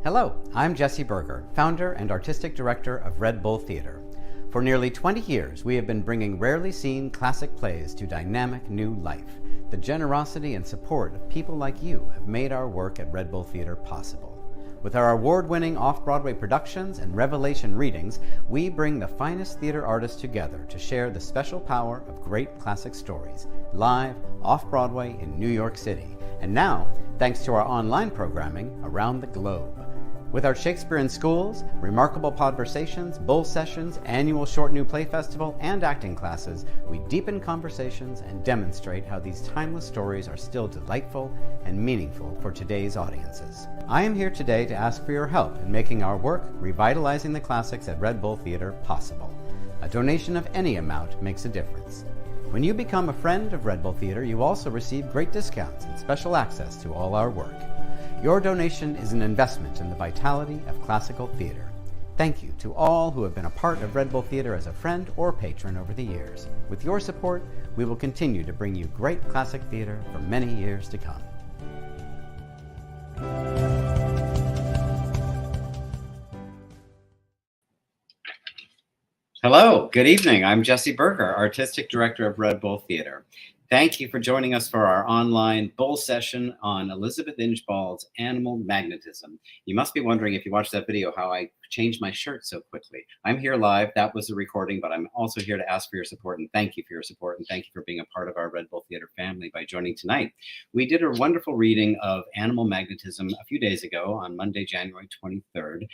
Hello, I'm Jesse Berger, founder and artistic director of Red Bull Theater. For nearly 20 years, we have been bringing rarely seen classic plays to dynamic new life. The generosity and support of people like you have made our work at Red Bull Theater possible. With our award-winning off-Broadway productions and revelation readings, we bring the finest theater artists together to share the special power of great classic stories, live, off-Broadway in New York City, and now, thanks to our online programming, around the globe. With our Shakespeare in Schools, remarkable conversations, bull sessions, annual Short New Play Festival, and acting classes, we deepen conversations and demonstrate how these timeless stories are still delightful and meaningful for today's audiences. I am here today to ask for your help in making our work, revitalizing the classics at Red Bull Theater, possible. A donation of any amount makes a difference. When you become a friend of Red Bull Theater, you also receive great discounts and special access to all our work. Your donation is an investment in the vitality of classical theater. Thank you to all who have been a part of Red Bull Theater as a friend or patron over the years. With your support, we will continue to bring you great classic theater for many years to come. Hello, good evening. I'm Jesse Berger, Artistic Director of Red Bull Theater. Thank you for joining us for our online bull session on Elizabeth Inchbald's Animal Magnetism. You must be wondering, if you watched that video, how I changed my shirt so quickly. I'm here live. That was a recording, but I'm also here to ask for your support, and thank you for your support, and thank you for being a part of our Red Bull Theater family by joining tonight. We did a wonderful reading of Animal Magnetism a few days ago on Monday, January 23rd.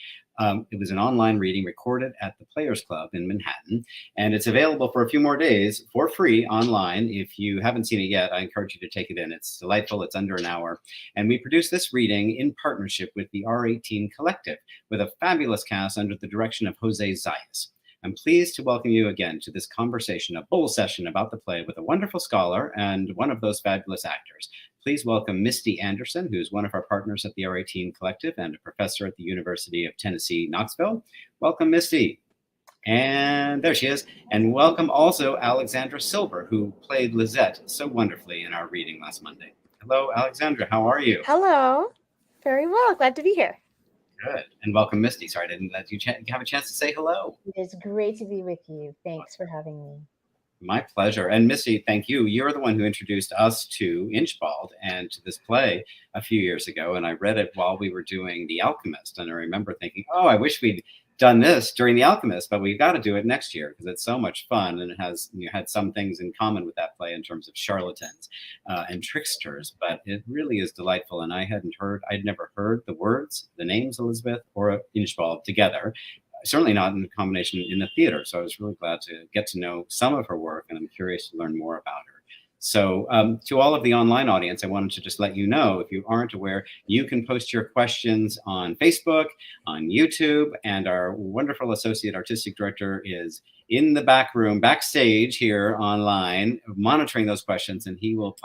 It was an online reading recorded at the Players Club in Manhattan, and it's available for a few more days for free online. If you haven't seen it yet, I encourage you to take it in. It's delightful. It's under an hour. And we produced this reading in partnership with the R18 Collective, with a fabulous cast under the direction of Jose Zayas. I'm pleased to welcome you again to this conversation, a bull session about the play with a wonderful scholar and one of those fabulous actors. Please welcome Misty Anderson, who's one of our partners at the R18 Collective and a professor at the University of Tennessee, Knoxville. Welcome, Misty. And there she is. And welcome also Alexandra Silver, who played Lizette so wonderfully in our reading last Monday. Hello, Alexandra. How are you? Hello. Very well. Glad to be here. Good. And welcome, Misty. Sorry, I didn't let you have a chance to say hello. It is great to be with you. Thanks for having me. My pleasure. And Misty, thank you. You're the one who introduced us to Inchbald and to this play a few years ago. And I read it while we were doing The Alchemist. And I remember thinking, oh, I wish we'd done this during The Alchemist, but we've got to do it next year because it's so much fun. And it has had some things in common with that play in terms of charlatans and tricksters, but it really is delightful. And I'd never heard the words, the names Elizabeth or Inchbald together. Certainly not in combination in the theater. So I was really glad to get to know some of her work, and I'm curious to learn more about her. So to all of the online audience, I wanted to just let you know, if you aren't aware, you can post your questions on Facebook, on YouTube, and our wonderful associate artistic director is in the back room, backstage here online, monitoring those questions, and he will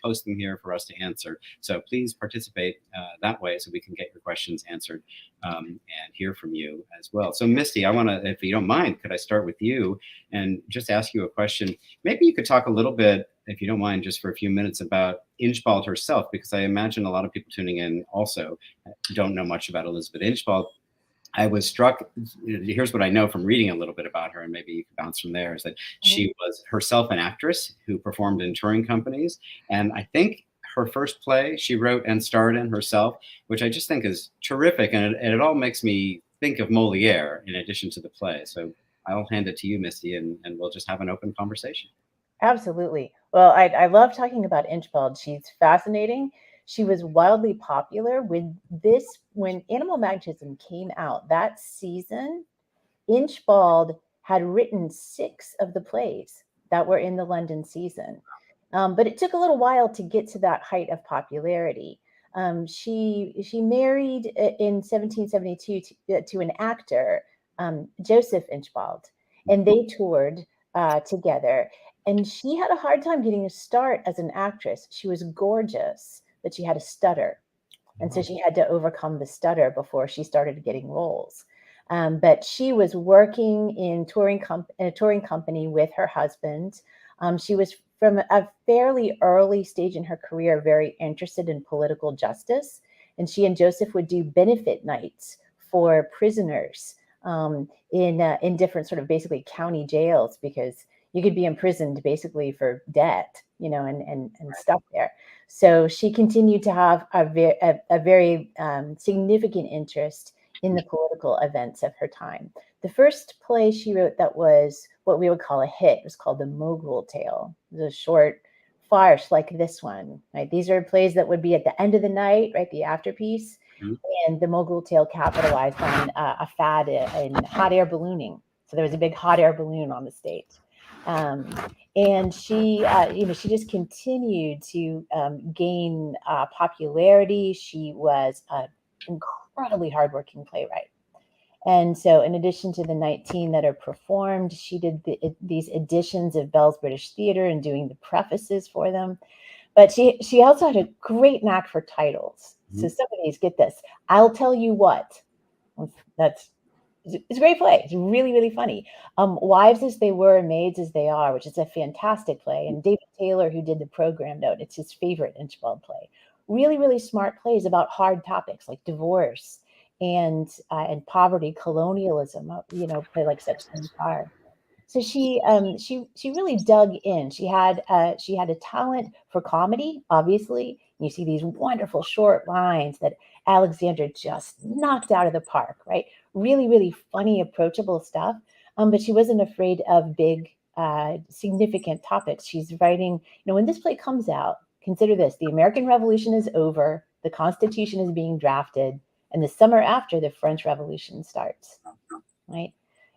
post them here for us to answer. So please participate that way so we can get your questions answered and hear from you as well. So Misty, I want to, if you don't mind, could I start with you and just ask you a question? Maybe you could talk a little bit, if you don't mind, just for a few minutes about Inchbald herself, because I imagine a lot of people tuning in also don't know much about Elizabeth Inchbald. I was struck, here's what I know from reading a little bit about her, and maybe you can bounce from there, is that she was herself an actress who performed in touring companies. And I think her first play she wrote and starred in herself, which I just think is terrific. And it all makes me think of Moliere in addition to the play. So I'll hand it to you, Misty, and we'll just have an open conversation. Absolutely. Well, I love talking about Inchbald. She's fascinating. She was wildly popular when Animal Magnetism came out that season. Inchbald had written 6 of the plays that were in the London season. But it took a little while to get to that height of popularity. She married in 1772 to an actor, Joseph Inchbald, and they toured together. And she had a hard time getting a start as an actress. She was gorgeous, but she had a stutter. And so she had to overcome the stutter before she started getting roles. But she was working in a touring company with her husband. She was, from a fairly early stage in her career, very interested in political justice and she and Joseph would do benefit nights for prisoners in different sort of basically county jails, because you could be imprisoned basically for debt, and stuff there. So she continued to have a very significant interest in the political events of her time. The first play she wrote that was what we would call a hit was called The Mogul Tale. It was a short farce like this one, right? These are plays that would be at the end of the night, right? The afterpiece. Mhm. And The Mogul Tale capitalized on a fad in hot air ballooning. So there was a big hot air balloon on the stage. And she, she just continued to gain popularity. She was an incredibly hardworking playwright. And so, in addition to the 19 that are performed, she did these editions of Bell's British Theatre and doing the prefaces for them. But she also had a great knack for titles. So some of these, get this, I'll Tell You What. It's a great play. It's really, really funny. Wives as They Were, Maids as They Are, which is a fantastic play. And David Taylor, who did the program note, it's his favorite Inchbald play. Really, really smart plays about hard topics like divorce and poverty, colonialism. Play like Such Things Are. So she really dug in. She had a talent for comedy, obviously. You see these wonderful short lines that Alexandra just knocked out of the park, right? Really, really funny, approachable stuff. But she wasn't afraid of big, significant topics. She's writing, when this play comes out, consider this: the American Revolution is over, the Constitution is being drafted, and the summer after, the French Revolution starts, right?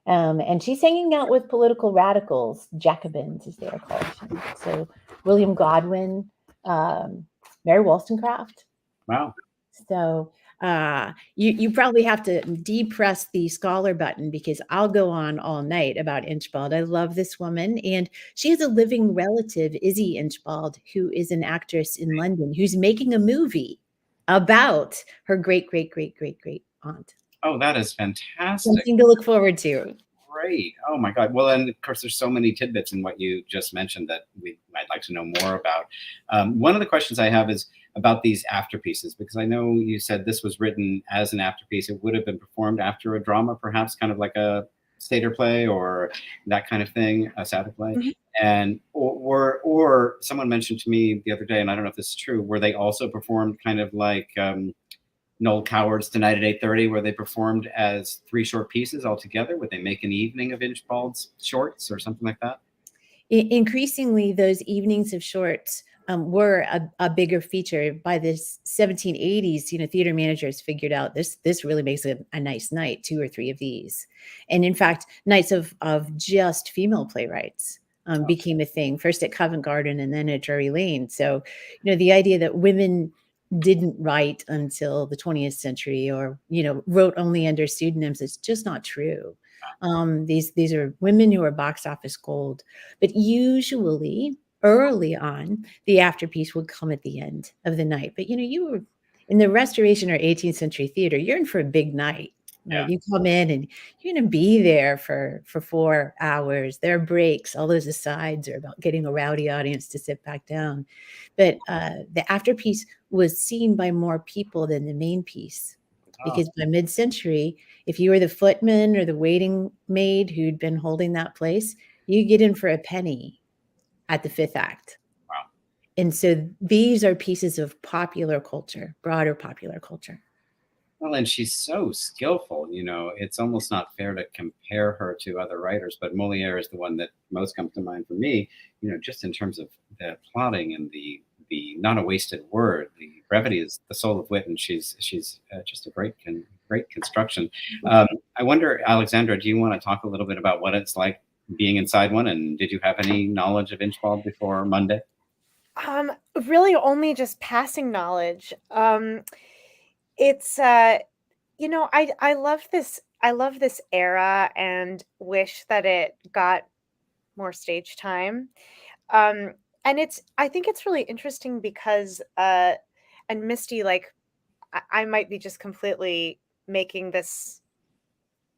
And she's hanging out with political radicals, Jacobins, as they are called. So William Godwin, Mary Wollstonecraft. Wow. So you probably have to depress the scholar button, because I'll go on all night about Inchbald. I love this woman, and she has a living relative, Izzy Inchbald, who is an actress in London, who's making a movie about her great great great great great aunt. Oh, that is fantastic. Something to look forward to. Great. Oh my God. Well, and of course, there's so many tidbits in what you just mentioned that I'd like to know more about. One of the questions I have is about these afterpieces, because I know you said this was written as an afterpiece. It would have been performed after a drama, perhaps kind of like a satyr play or that kind of thing, a satyr play. Mhm. And or someone mentioned to me the other day, and I don't know if this is true, where they also performed kind of like Noel Coward's Tonight at 8:30, where they performed as 3 short pieces all together. Would they make an evening of Inchbald's shorts or something like that? Increasingly, those evenings of shorts were a bigger feature. By the 1780s, theater managers figured out this really makes a nice night, 2 or 3 of these. And in fact, nights of just female playwrights became a thing, first at Covent Garden and then at Drury Lane. So, the idea that women didn't write until the 20th century, or, wrote only under pseudonyms, is just not true. These are women who are box office gold, but usually early on, the afterpiece would come at the end of the night. But you were in the Restoration or 18th century theater, you're in for a big night. Right? Yeah. You come in and you're going to be there for 4 hours. There are breaks. All those asides are about getting a rowdy audience to sit back down. But the afterpiece was seen by more people than the main piece, because by mid-century, if you were the footman or the waiting maid who'd been holding that place, you get in for a penny at the 5th act. Wow. And so these are pieces of popular culture, broader popular culture. Well, and she's so skillful, it's almost not fair to compare her to other writers, but Moliere is the one that most comes to mind for me, just in terms of the plotting and the not a wasted word. The brevity is the soul of wit, and she's just a great construction. I wonder, Alexandra, do you want to talk a little bit about what it's like being inside one, and did you have any knowledge of Inchbald before Monday? Really only just passing knowledge. It's I love this era and wish that it got more stage time. And I think it's really interesting because and Misty, like I might be just completely making this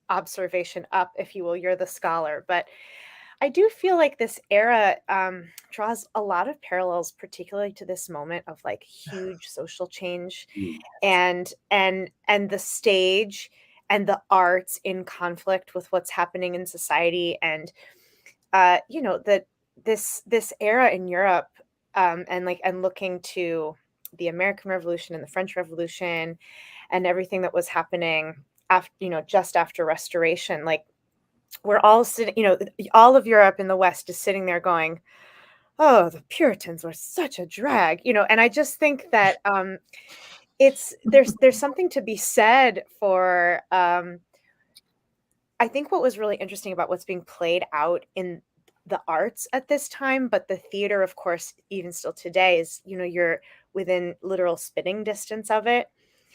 observation up, if you will, you're the scholar, but I do feel like this era draws a lot of parallels, particularly to this moment of like huge social change Mm. and the stage and the arts in conflict with what's happening in society. And you know, that this era in Europe, and looking to the American Revolution and the French Revolution and everything that was happening after, you know, just after Restoration, like we're all sitting, you know, all of Europe in the West is sitting there going, "Oh, the Puritans were such a drag," you know. And I just think that it's there's something to be said for. I think what was really interesting about what's being played out in the arts at this time, but the theater, of course, even still today, is, you know, you're within literal spitting distance of it,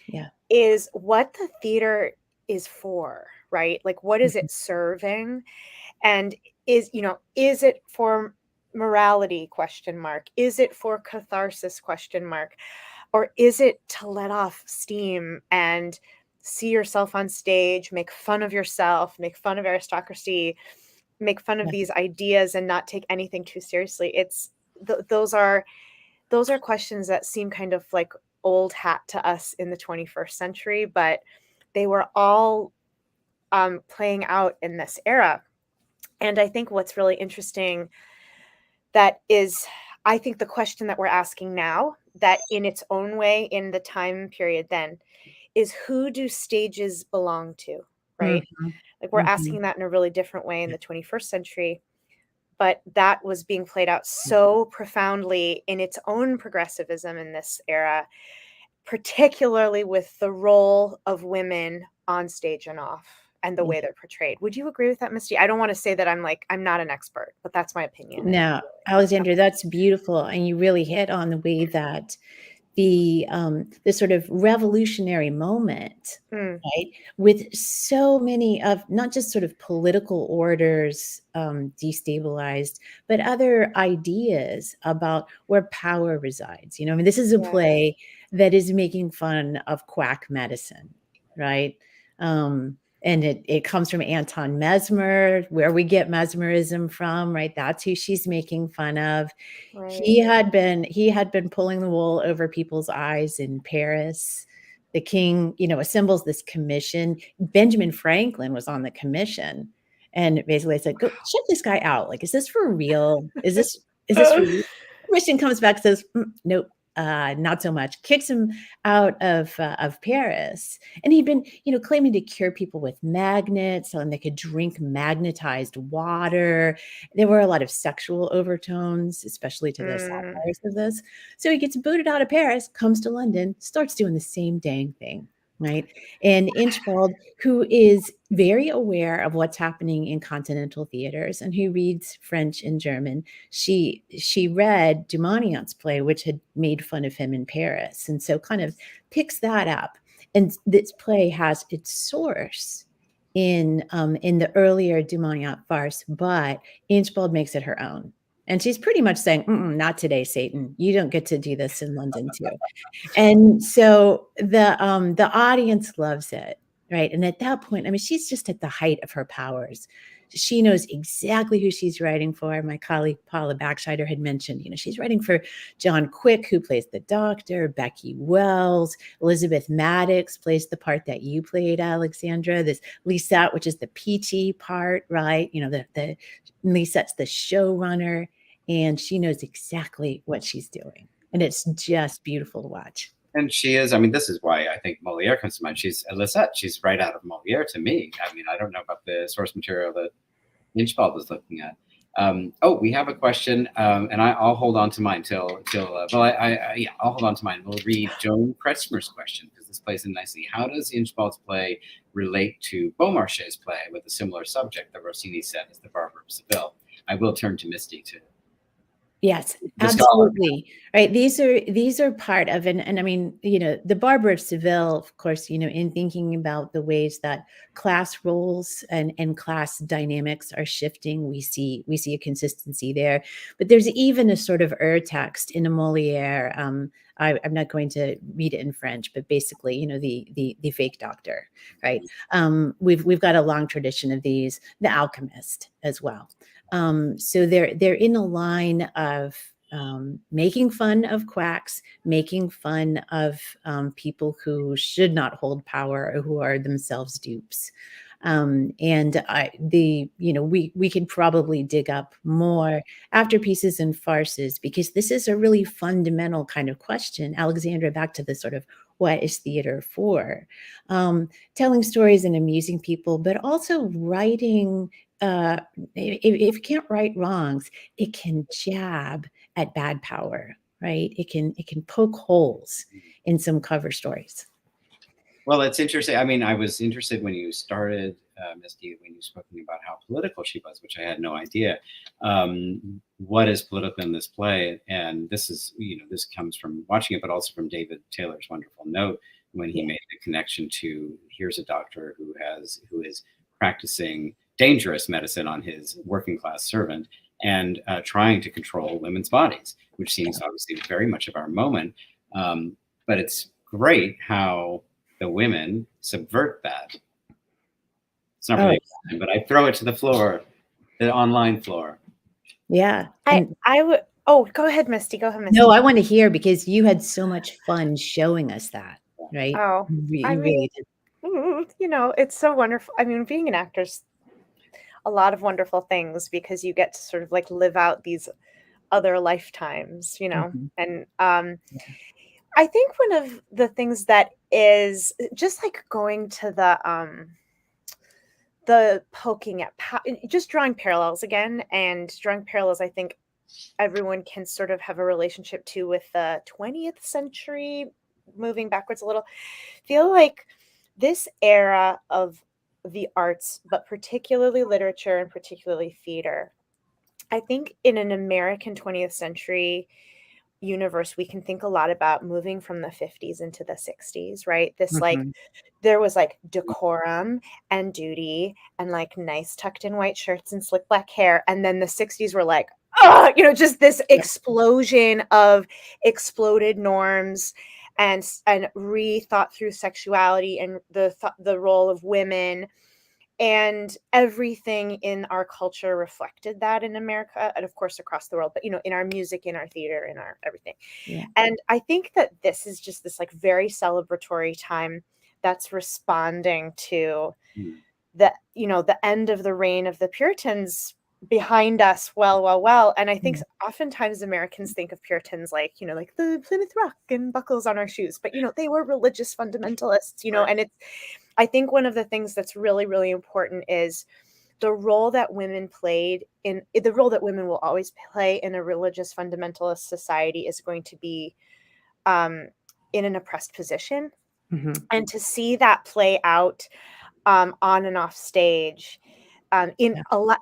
Yeah. is what the theater is for, right? Like, what is Mhm. it serving? And is, you know, is it for morality, question mark? Is it for catharsis, question mark? Or is it to let off steam and see yourself on stage, make fun of yourself, make fun of aristocracy, make fun of Yeah. these ideas and not take anything too seriously? It's those are questions that seem kind of like old hat to us in the 21st century, but they were all playing out in this era. And I think what's really interesting, that is, I think the question that we're asking now, that in its own way, in the time period then, is who do stages belong to, right? Mhm. Like we're Mhm. asking that in a really different way in the 21st century, but that was being played out so profoundly in its own progressivism in this era, particularly with the role of women on stage and off and the Yeah. way they're portrayed. Would you agree with that, Misty? I don't want to say that I'm not an expert, but that's my opinion. Now, Alexandra, that's beautiful, and you really hit on the way that the sort of revolutionary moment, Mm, right, with so many of not just sort of political orders destabilized, but other ideas about where power resides. You know, I mean, this is a yeah, play that is making fun of quack medicine, right? And it comes from Anton Mesmer, where we get mesmerism from, right? That's who she's making fun of. right. He had been pulling the wool over people's eyes in Paris. The king, you know, assembles this commission. Benjamin Franklin was on the commission, and basically said, "Go check this guy out. Like, is this for real? Is this for real?" Commission comes back, says, "Nope, not so much." Kicks him out of Paris, and he'd been, you know, claiming to cure people with magnets, so they could drink magnetized water. There were a lot of sexual overtones, especially to the Mm, satires of this. So he gets booted out of Paris, comes to London, starts doing the same dang thing, right? And Inchbald, who is very aware of what's happening in continental theaters and who reads French and German, she read Dumontiant's play, which had made fun of him in Paris, and so kind of picks that up. And this play has its source in the earlier Dumontiant farce, but Inchbald makes it her own. And she's pretty much saying, "Not today, Satan. You don't get to do this in London too." And so the audience loves it, right? And at that point, I mean, she's just at the height of her powers. She knows exactly who she's writing for. My colleague Paula Backscheider had mentioned, you know, she's writing for John Quick, who plays the doctor, Becky Wells, Elizabeth Maddox plays the part that you played, Alexandra. This Lisette, which is the peachy part, right? You know, the Lisette's the showrunner, and she knows exactly what she's doing. And it's just beautiful to watch. And she is, I mean, this is why I think Moliere comes to mind. She's Lisette. She's right out of Moliere to me. I mean, I don't know about the source material that Inchbald was looking at. Oh, we have a question, and I'll hold on to mine yeah, I'll hold on to mine. We'll read Joan Kretzmer's question because this plays in nicely. How does Inchbald's play relate to Beaumarchais' play with a similar subject that Rossini set as the Barber of Seville? I will turn to Misty to Yes, the scholar. absolutely. Right. These are part of, and I mean, you know, the Barber of Seville, of course, you know, in thinking about the ways that class roles and class dynamics are shifting, we see a consistency there. But there's even a sort of text in a Moliere. I'm not going to read it in French, but basically, you know, the fake doctor, right? We've got a long tradition of these, the alchemist as well. So they're in a line of making fun of quacks, making fun of people who should not hold power or who are themselves dupes. We could probably dig up more after pieces and farces, because this is a really fundamental kind of question. Alexandra, back to the sort of what is theater for? Telling stories and amusing people, but also writing. If you can't right wrongs, it can jab at bad power, right? It can poke holes in some cover stories. Well, it's interesting. I mean, I was interested when you started, Misty, when you spoken about how political she was, which I had no idea. What is political in this play? And this is, this comes from watching it, but also from David Taylor's wonderful note when he made the connection to, here's a doctor who is practicing dangerous medicine on his working class servant and trying to control women's bodies, which seems obviously very much of our moment. But it's great how the women subvert that. It's not really exciting, but I throw it to the floor, the online floor. Yeah. I would. Oh, go ahead, Misty. Go ahead, Misty. No, I want to hear, because you had so much fun showing us that, right? Oh, you really did. It's so wonderful. I mean, being an actor's a lot of wonderful things, because you get to sort of like live out these other lifetimes, Mhm. and I think one of the things that is just like going to the poking at just drawing parallels again, and drawing parallels, I think everyone can sort of have a relationship to with the 20th century, moving backwards a little. Feel like this era of the arts, but particularly literature and particularly theater, I think in an American 20th century universe, we can think a lot about moving from the 50s into the 60s, right? This like, Mhm. there was like decorum and duty and like nice tucked in white shirts and slick black hair. And then the 60s were like, just this explosion of exploded norms and rethought through sexuality and the role of women, and everything in our culture reflected that in America, and of course across the world, but in our music, in our theater, in our everything. Yeah. And I think that this is just this like very celebratory time that's responding to the end of the reign of the Puritans behind us. Well. And I think oftentimes Americans think of Puritans like like the Plymouth Rock and buckles on our shoes, but they were religious fundamentalists, and I think one of the things that's really, really important is the role that women will always play in a religious fundamentalist society is going to be in an oppressed position. Mhm. And to see that play out on and off stage in a lot,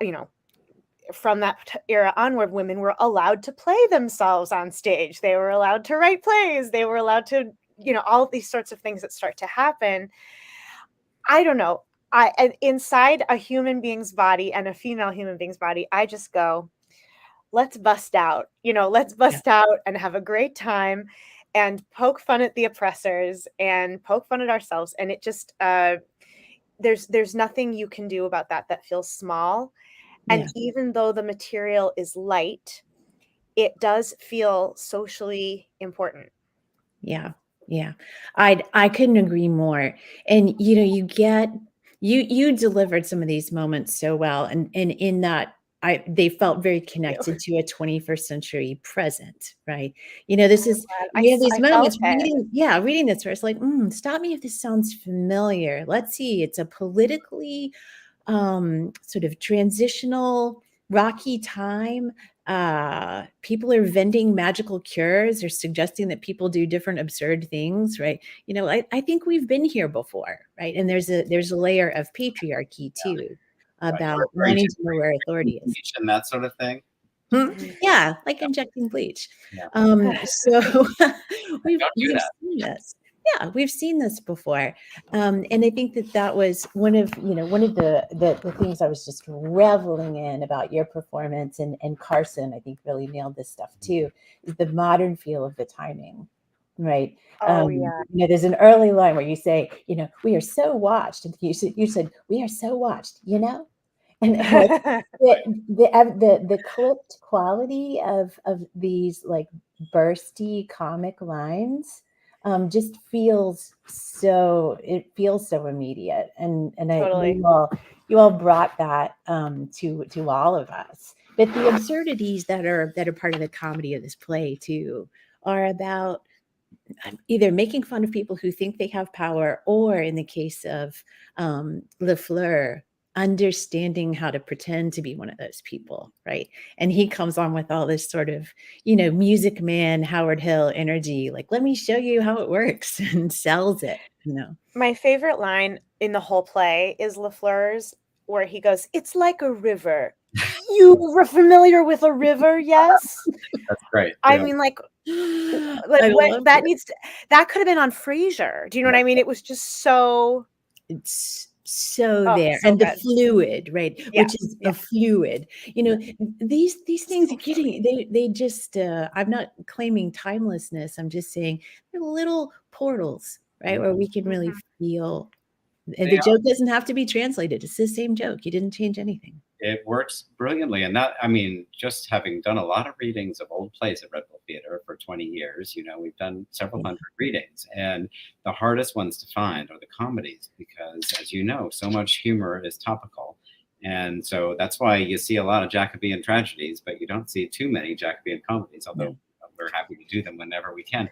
from that era onward, women were allowed to play themselves on stage. They were allowed to write plays. They were allowed to, all of these sorts of things that start to happen. I don't know. Inside a human being's body and a female human being's body, I just go, let's bust out. Let's bust out and have a great time and poke fun at the oppressors and poke fun at ourselves. And it just there's nothing you can do about that feels small. And even though the material is light, it does feel socially important. Yeah. I couldn't agree more. And you delivered some of these moments so well, and in that they felt very connected to a 21st century present, right? This is, we have these I felt moments it. reading this verse like, stop me if this sounds familiar. Let's see. It's a politically sort of transitional, rocky time. People are vending magical cures or suggesting that people do different absurd things, right? I think we've been here before, right? And there's a layer of patriarchy too, about wanting to know where authority is. And that sort of thing. Yeah, like injecting bleach. Yeah. So we've Don't do that. seen this. Yeah, we've seen this before, and I think that was one of the things I was just reveling in about your performance, and Carson, I think, really nailed this stuff too. Is the modern feel of the timing, right? Oh yeah. There's an early line where you say, we are so watched, and you said we are so watched, And like the clipped quality of these like bursty comic lines just feels so, it feels so immediate. And Totally. you all brought that to all of us. But the absurdities that are part of the comedy of this play too are about either making fun of people who think they have power, or in the case of Lafleur, understanding how to pretend to be one of those people, right? And he comes on with all this sort of, Music Man, Howard Hill energy, like, let me show you how it works, and sells it, My favorite line in the whole play is Lafleur's, where he goes, "It's like a river. You were familiar with a river, yes?" That's great. I Yeah. mean, like I what love that it. needs to, that could have been on Frasier. Do you know what I mean? It was just so, It's so oh, there, so and the good. fluid, right? Yeah, Which is yeah, a fluid. These things so are getting, they just. I'm not claiming timelessness. I'm just saying they're little portals, right, where we can really Mhm. feel. And They the joke doesn't have to be translated. It's the same joke. You didn't change anything. It works brilliantly. And that, I mean, just having done a lot of readings of old plays at Red Bull Theater for 20 years, we've done several Yeah. hundred readings. And the hardest ones to find are the comedies because, as you know, so much humor is topical. And so that's why you see a lot of Jacobean tragedies, but you don't see too many Jacobean comedies, Yeah. although we're happy to do them whenever we can.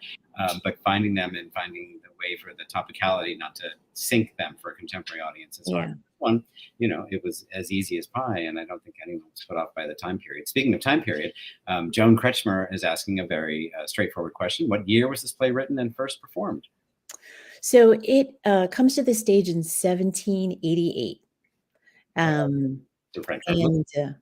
But finding them and finding the way for the topicality not to sink them for a contemporary audience is hard. Yeah. One, it was as easy as pie, and I don't think anyone was put off by the time period. Speaking of time period, Joan Kretschmer is asking a very straightforward question. What year was this play written and first performed? So it comes to the stage in 1788. The French Revolution.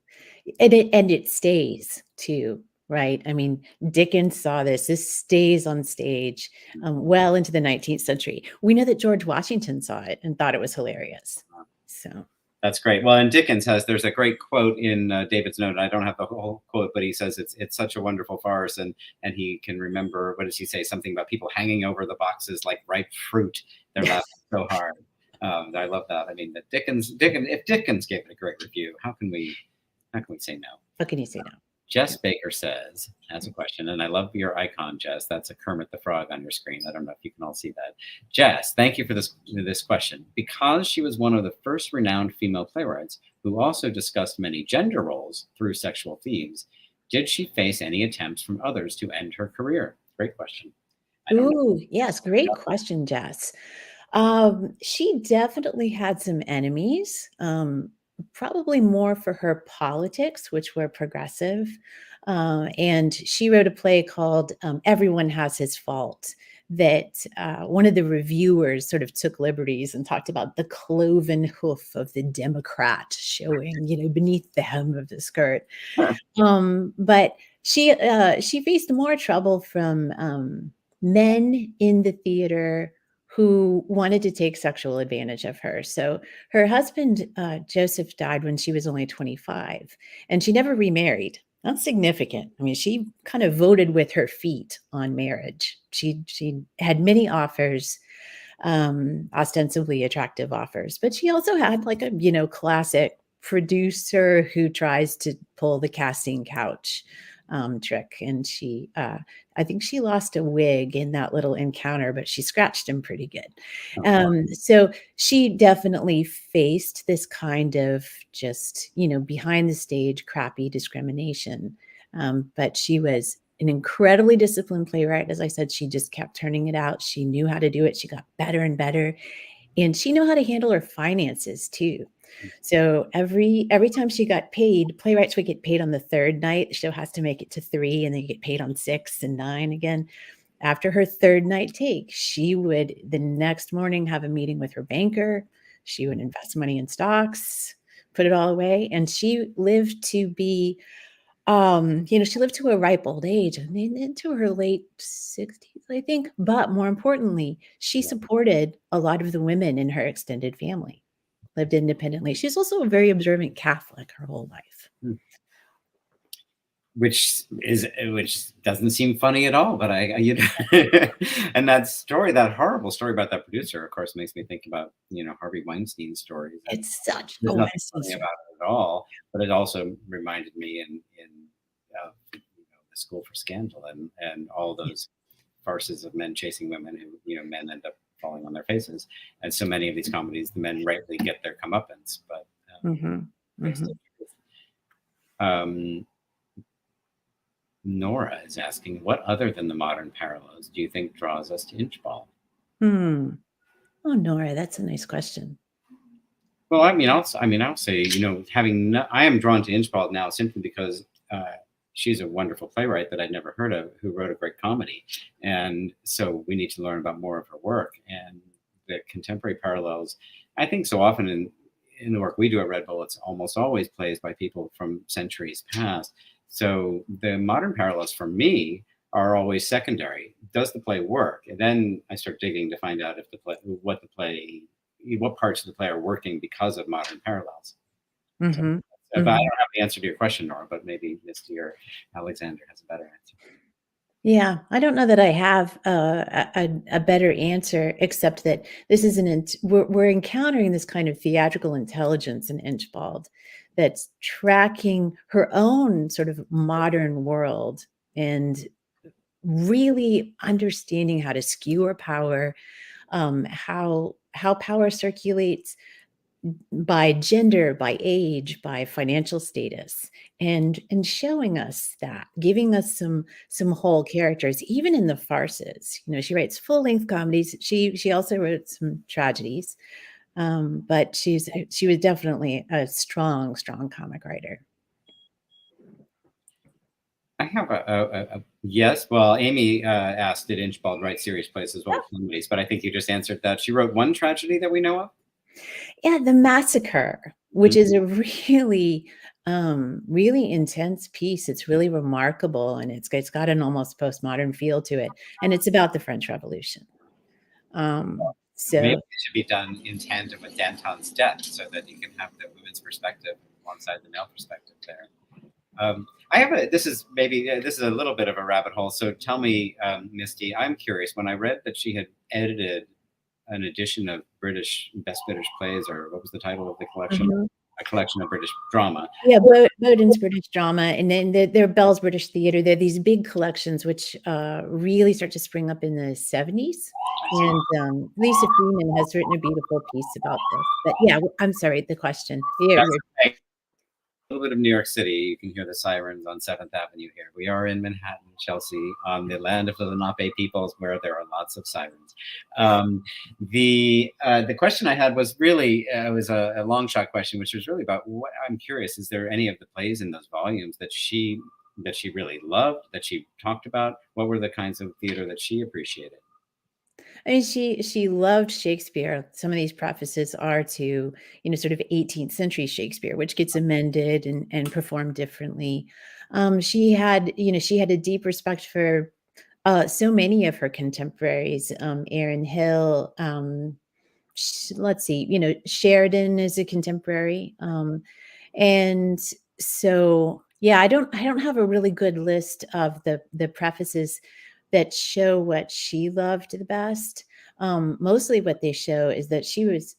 And it stays too, right? I mean, Dickens saw this. This stays on stage well into the 19th century. We know that George Washington saw it and thought it was hilarious. So That's great. Well, and Dickens there's a great quote in David's note. I don't have the whole quote, but he says it's such a wonderful farce, and he can remember, what does he say? Something about people hanging over the boxes like ripe fruit. They're laughing so hard. I love that. I mean, that if Dickens gave it a great review, how can we say no? how can you say no? Jess Baker has a question, and I love your icon, Jess. That's a Kermit the Frog on your screen. I don't know if you can all see that. Jess, thank you for this question. Because she was one of the first renowned female playwrights who also discussed many gender roles through sexual themes, did she face any attempts from others to end her career? Great question. Ooh, yes, great question, Jess. She definitely had some enemies, probably more for her politics, which were progressive. And she wrote a play called Everyone Has His Fault, that one of the reviewers sort of took liberties and talked about the cloven hoof of the Democrat showing, beneath the hem of the skirt. But she faced more trouble from men in the theater who wanted to take sexual advantage of her. So her husband, Joseph, died when she was only 25, and she never remarried. That's significant. I mean, she kind of voted with her feet on marriage. She had many offers, ostensibly attractive offers, but she also had like a, classic producer who tries to pull the casting couch trick. And I think she lost a wig in that little encounter, but she scratched him pretty good. So she definitely faced this kind of just, behind the stage, crappy discrimination. But she was an incredibly disciplined playwright. As I said, she just kept turning it out. She knew how to do it. She got better and better. And she knew how to handle her finances too. So every time she got paid, playwrights would get paid on the third night. The show has to make it to 3, and then you get paid on 6 and 9 again. After her third night take, she would the next morning have a meeting with her banker. She would invest money in stocks, put it all away, and she lived to be, she lived to a ripe old age and into her late 60s, I think. But more importantly, she supported a lot of the women in her extended family. Lived independently. She's also a very observant Catholic her whole life. Which doesn't seem funny at all, but and that horrible story about that producer, of course, makes me think about Harvey Weinstein's stories. It's such There's a nothing Weinstein funny story. about at all. But it also reminded me in the School for Scandal and all those farces of men chasing women who men end up falling on their faces. And so many of these comedies, the men rightly get their comeuppance, but um, Nora is asking, what other than the modern parallels do you think draws us to Inchbald? Oh, Nora, that's a nice question. Well, I'll say, I am drawn to Inchbald now simply because she's a wonderful playwright that I'd never heard of, who wrote a great comedy, and so we need to learn about more of her work. And the contemporary parallels, I think, so often in the work we do at Red Bull, it's almost always plays by people from centuries past. So the modern parallels for me are always secondary. Does the play work? And then I start digging to find out if what parts of the play are working because of modern parallels. So, I don't have the answer to your question, Nora, but maybe Misty or Alexander has a better answer. Yeah, I don't know that I have a better answer, except that this is we're encountering this kind of theatrical intelligence in Inchbald that's tracking her own sort of modern world and really understanding how to skewer power, how power circulates by gender, by age, by financial status, and showing us that, giving us some whole characters, even in the farces. She writes full-length comedies. She also wrote some tragedies, but she was definitely a strong comic writer. I have a yes. Well, Amy asked, did Inchbald write serious plays as well as comedies? But I think you just answered that. She wrote one tragedy that we know of. Yeah, The Massacre, which is a really, really intense piece. It's really remarkable, and it's got an almost postmodern feel to it, and it's about the French Revolution. So maybe it should be done in tandem with Danton's death, so that you can have the women's perspective alongside the male perspective there. This is a little bit of a rabbit hole. So tell me, Misty, I'm curious. When I read that she had edited an edition of Best British Plays, or what was the title of the collection? A collection of British drama. Yeah, Bowden's British Drama, and then there are Bell's British Theatre. They're these big collections which really start to spring up in the 70s. And Lisa Freeman has written a beautiful piece about this. But yeah, I'm sorry, the question. A little bit of New York City. You can hear the sirens on 7th Avenue here. We are in Manhattan, Chelsea, on the land of the Lenape peoples, where there are lots of sirens. The question I had was really was a long shot question, which was really about what I'm curious. Is there any of the plays in those volumes that she really loved, that she talked about? What were the kinds of theater that she appreciated? I mean, she loved Shakespeare. Some of these prefaces are to, sort of 18th century Shakespeare, which gets amended and performed differently. She had a deep respect for so many of her contemporaries. Erin Hill. Let's see. Sheridan is a contemporary, and so yeah, I don't have a really good list of the prefaces that show what she loved the best. Mostly what they show is that she was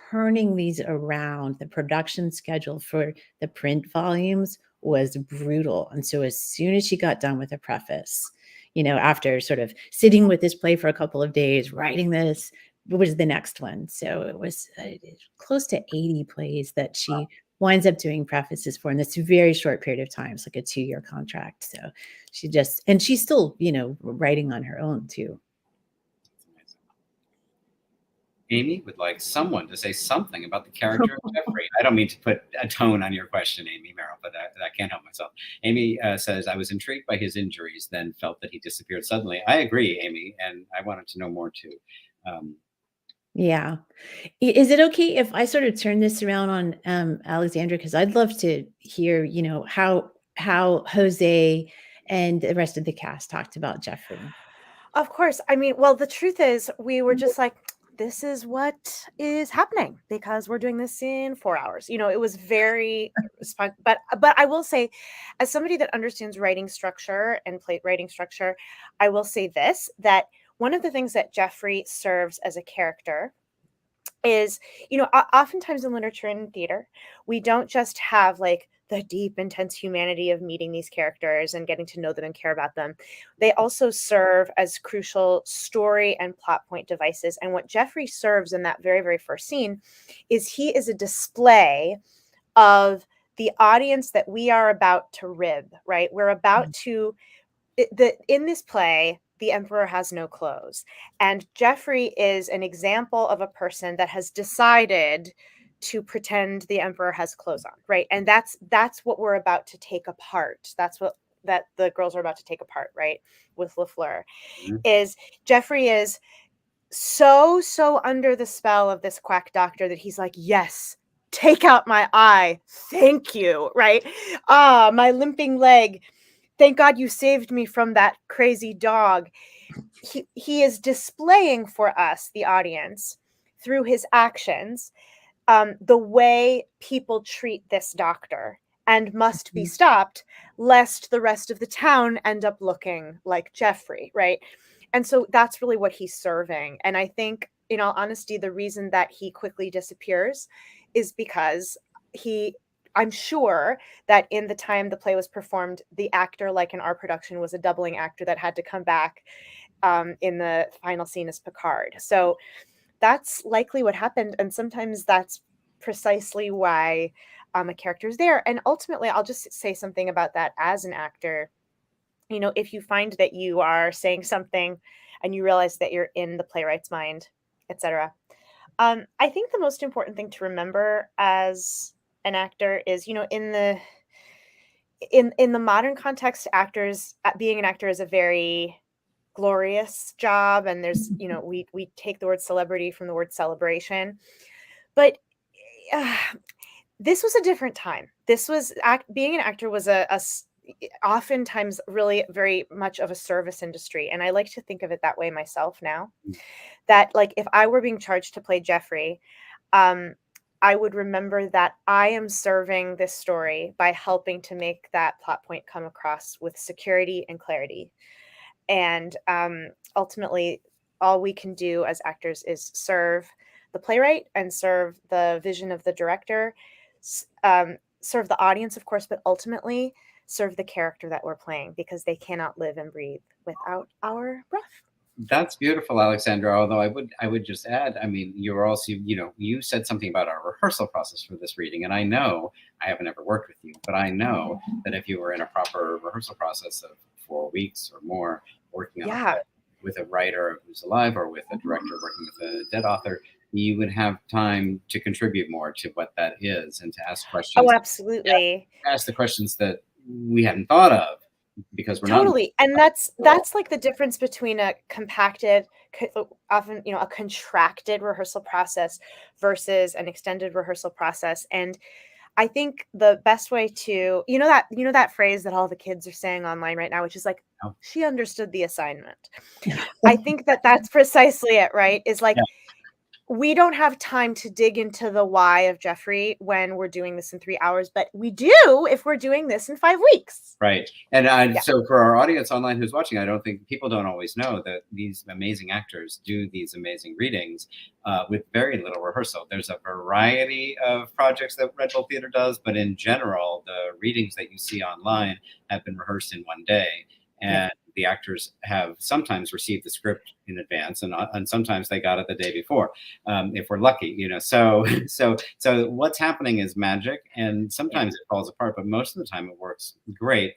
turning these around. The production schedule for the print volumes was brutal. And so as soon as she got done with a preface, after sort of sitting with this play for a couple of days, writing this, was the next one. So it was close to 80 plays that she winds up doing prefaces for in this very short period of time. It's like a 2-year contract. So she's still, writing on her own too. Amy would like someone to say something about the character of Jeffrey. I don't mean to put a tone on your question, Amy Merrill, but I can't help myself. Amy says, I was intrigued by his injuries, then felt that he disappeared suddenly. I agree, Amy, and I wanted to know more too. Yeah. Is it okay if I sort of turn this around on Alexandra? Because I'd love to hear, how Jose and the rest of the cast talked about Jeffrey. Of course. I mean, well, the truth is we were just like, this is what is happening because we're doing this in 4 hours. It was very but I will say, as somebody that understands writing structure and play writing structure, I will say this, that one of the things that Jeffrey serves as a character is, oftentimes in literature and theater, we don't just have like the deep, intense humanity of meeting these characters and getting to know them and care about them. They also serve as crucial story and plot point devices. And what Jeffrey serves in that very, very first scene is he is a display of the audience that we are about to rib, right? We're about to, in this play, the emperor has no clothes. And Jeffrey is an example of a person that has decided to pretend the emperor has clothes on, right? And that's what we're about to take apart. That's what that the girls are about to take apart, right? With Lafleur, is Jeffrey is so under the spell of this quack doctor that he's like, yes, take out my eye. Thank you, right? Ah, my limping leg. Thank God you saved me from that crazy dog. He is displaying for us, the audience, through his actions, the way people treat this doctor, and must be stopped lest the rest of the town end up looking like Jeffrey, right? And so that's really what he's serving. And I think, in all honesty, the reason that he quickly disappears is because I'm sure that in the time the play was performed, the actor, like in our production, was a doubling actor that had to come back in the final scene as Picard. So that's likely what happened. And sometimes that's precisely why a character is there. And ultimately, I'll just say something about that as an actor. If you find that you are saying something and you realize that you're in the playwright's mind, etc. I think the most important thing to remember as an actor is, in the modern context, being an actor is a very glorious job, and there's, we take the word celebrity from the word celebration, but this was a different time. Being an actor was oftentimes really very much of a service industry, and I like to think of it that way myself now. That, like, if I were being charged to play Jeffrey, I would remember that I am serving this story by helping to make that plot point come across with security and clarity. And ultimately, all we can do as actors is serve the playwright and serve the vision of the director, serve the audience, of course, but ultimately serve the character that we're playing, because they cannot live and breathe without our breath. That's beautiful, Alexandra. Although I would just add, I mean, you're also, you said something about our rehearsal process for this reading. And I know, I haven't ever worked with you, but I know that if you were in a proper rehearsal process of 4 weeks or more, working on a play with a writer who's alive or with a director working with a dead author, you would have time to contribute more to what that is and to ask questions. Oh, absolutely. Ask the questions that we hadn't thought of, because we're totally. And that's like the difference between a compacted, often, a contracted rehearsal process versus an extended rehearsal process. And I think the best way to, that phrase that all the kids are saying online right now, which is like, she understood the assignment. I think that's precisely it, right? Is like, we don't have time to dig into the why of Jeffrey when we're doing this in 3 hours, but we do if we're doing this in 5 weeks. Right. And so for our audience online who's watching, I don't think people don't always know that these amazing actors do these amazing readings with very little rehearsal. There's a variety of projects that Red Bull Theater does, but in general, the readings that you see online have been rehearsed in one day. And the actors have sometimes received the script in advance, and sometimes they got it the day before, if we're lucky, So what's happening is magic, and sometimes it falls apart, but most of the time it works great.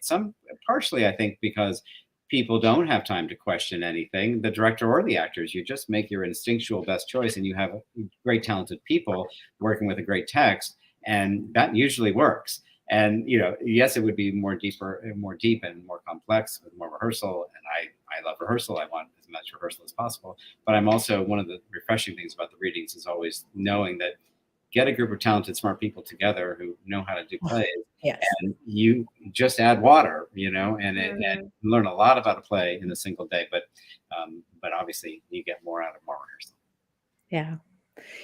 Partially, I think, because people don't have time to question anything, the director or the actors. You just make your instinctual best choice, and you have great, talented people working with a great text, and that usually works. And yes, it would be more deep and more complex with more rehearsal. And I love rehearsal. I want as much rehearsal as possible. But I'm also, one of the refreshing things about the readings is always knowing that get a group of talented, smart people together who know how to do plays, and you just add water, and learn a lot about a play in a single day. But obviously, you get more out of more rehearsal. Yeah.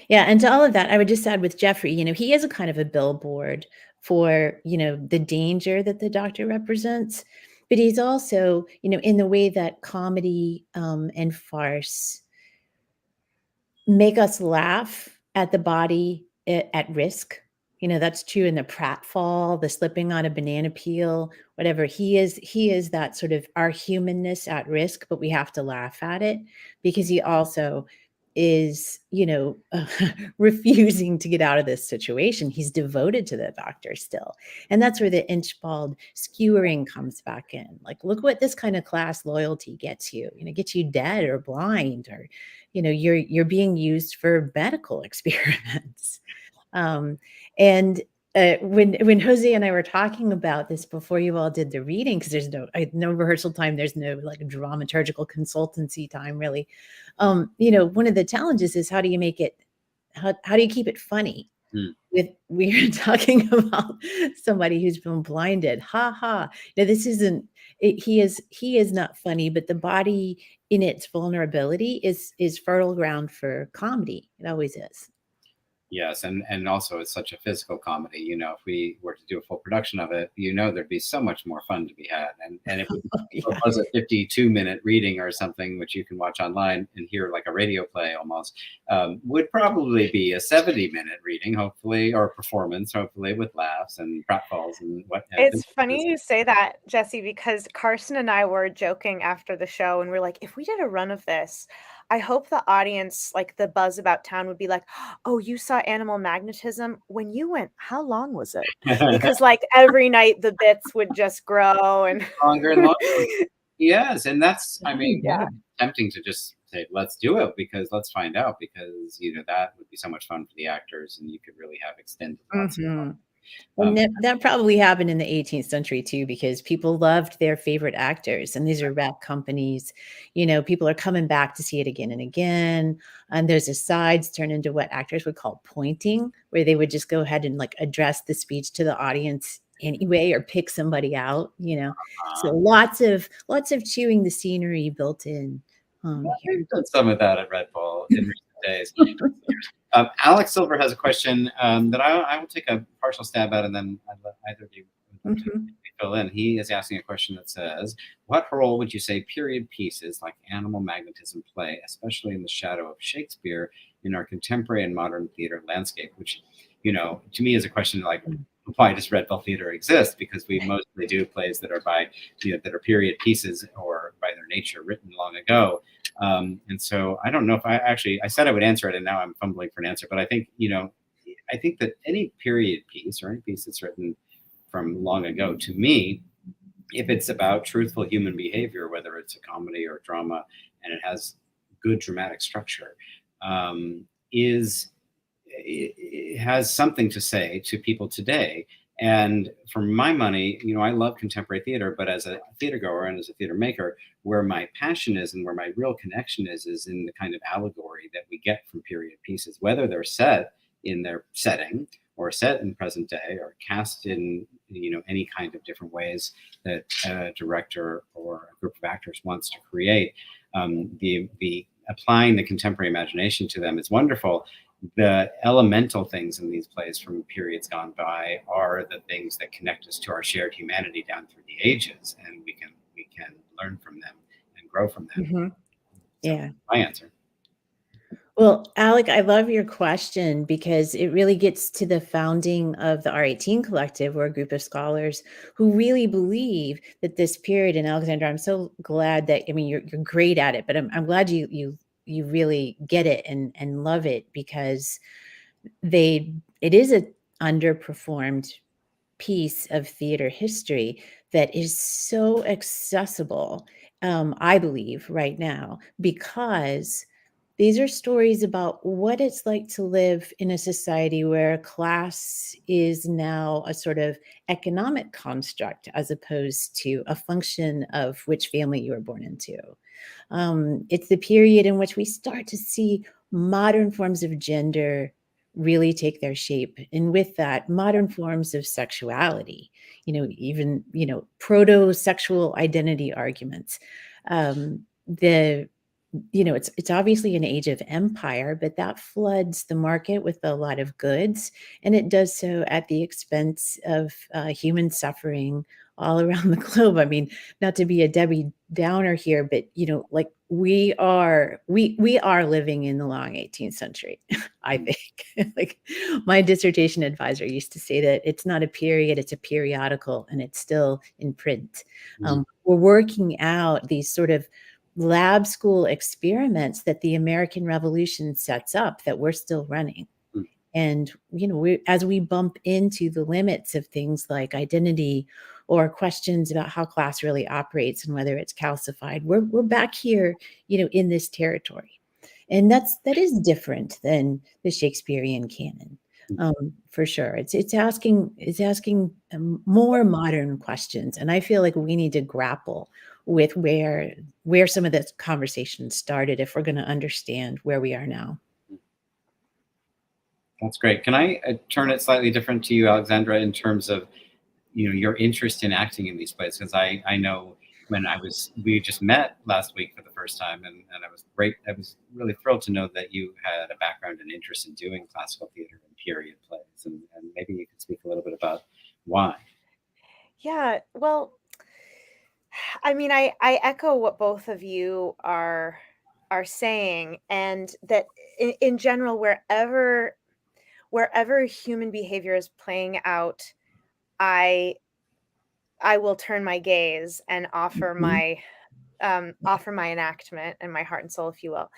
Yeah. And to all of that, I would just add with Jeffrey, he is a kind of a billboard for, the danger that the doctor represents, but he's also, in the way that comedy and farce make us laugh at the body at risk. That's true in the pratfall, the slipping on a banana peel, whatever. He is that sort of our humanness at risk, but we have to laugh at it because he also is, refusing to get out of this situation. He's devoted to the doctor still. And that's where the Inchbald skewering comes back in. Like, look what this kind of class loyalty gets you, gets you dead or blind, or, you're being used for medical experiments. And when Jose and I were talking about this before you all did the reading, because there's no rehearsal time, there's no like dramaturgical consultancy time really. One of the challenges is how do you make it, how do you keep it funny? We're talking about somebody who's been blinded. Ha ha. Now this isn't. He is not funny, but the body in its vulnerability is fertile ground for comedy. It always is. Yes, and also it's such a physical comedy. If we were to do a full production of it, there'd be so much more fun to be had. And if it was a 52-minute reading or something, which you can watch online and hear like a radio play almost, would probably be a 70-minute reading, hopefully, or performance, hopefully, with laughs and pratfalls and what. It's funny you say that, Jesse, because Carson and I were joking after the show, and we're like, if we did a run of this, I hope the audience, like the buzz about town, would be like, oh, you saw Animal Magnetism? When you went, how long was it? Because like every night the bits would just grow and longer and longer. Yes, and that's, Yeah. tempting to just say, let's do it, because let's find out, because that would be so much fun for the actors, and you could really have extended lots of fun. And that probably happened in the 18th century too, because people loved their favorite actors, and these are rep companies. People are coming back to see it again and again. And there's asides turn into what actors would call pointing, where they would just go ahead and like address the speech to the audience anyway, or pick somebody out. So lots of chewing the scenery built in. We've done some of that at Red Bull in recent days. Alex Silver has a question that I will take a partial stab at, and then I'd let either of you fill in. He is asking a question that says, what role would you say period pieces like Animal Magnetism play, especially in the shadow of Shakespeare, in our contemporary and modern theater landscape? Which, to me is a question like, why does Red Bull Theater exist? Because we mostly do plays that are by, that are period pieces, or by their nature written long ago. And so I don't know if I said I would answer it, and now I'm fumbling for an answer. But I think, I think that any period piece or any piece that's written from long ago, to me, if it's about truthful human behavior, whether it's a comedy or drama, and it has good dramatic structure, it has something to say to people today. And for my money, I love contemporary theater, but as a theater goer and as a theater maker, where my passion is and where my real connection is in the kind of allegory that we get from period pieces, whether they're set in their setting or set in present day or cast in, any kind of different ways that a director or a group of actors wants to create. The applying the contemporary imagination to them is wonderful. The elemental things in these plays from periods gone by are the things that connect us to our shared humanity down through the ages, and we can learn from them and grow from them. Yeah. My answer. Well, Alec, I love your question because it really gets to the founding of the R18 Collective. We're a group of scholars who really believe that this period in Alexandra, I'm so glad that, you're great at it, but I'm glad you really get it and love it, because it is an underperformed piece of theater history that is so accessible, I believe, right now, because these are stories about what it's like to live in a society where class is now a sort of economic construct as opposed to a function of which family you were born into. It's the period in which we start to see modern forms of gender really take their shape. And with that, modern forms of sexuality, even, proto-sexual identity arguments. It's obviously an age of empire, but that floods the market with a lot of goods, and it does so at the expense of human suffering all around the globe. Not to be a Debbie downer here, but like we are living in the long 18th century. I think. Like my dissertation advisor used to say that it's not a period, it's a periodical, and it's still in print. We're working out these sort of lab school experiments that the American Revolution sets up that we're still running. And, as we bump into the limits of things like identity or questions about how class really operates and whether it's calcified, we're back here, in this territory. And that is different than the Shakespearean canon, for sure. It's asking more modern questions. And I feel like we need to grapple with where some of this conversation started if we're going to understand where we are now. That's great. Can I turn it slightly different to you, Alexandra, in terms of your interest in acting in these plays? Because I know when we just met last week for the first time, and I was really thrilled to know that you had a background and interest in doing classical theater and period plays, and maybe you could speak a little bit about why. Yeah, well, I mean, I echo what both of you are saying, and that in general, wherever human behavior is playing out, I will turn my gaze and offer my enactment and my heart and soul, if you will.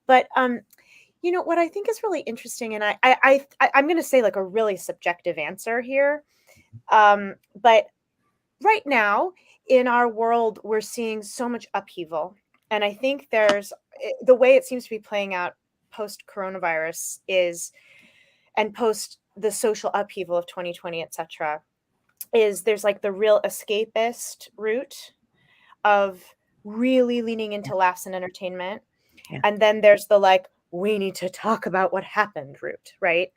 But what I think is really interesting, and I'm going to say like a really subjective answer here, but right now in our world, we're seeing so much upheaval, and I think there's the way it seems to be playing out post coronavirus and post the social upheaval of 2020, etc., is there's like the real escapist route of really leaning into laughs and entertainment. Yeah. And then there's the like, we need to talk about what happened route, right?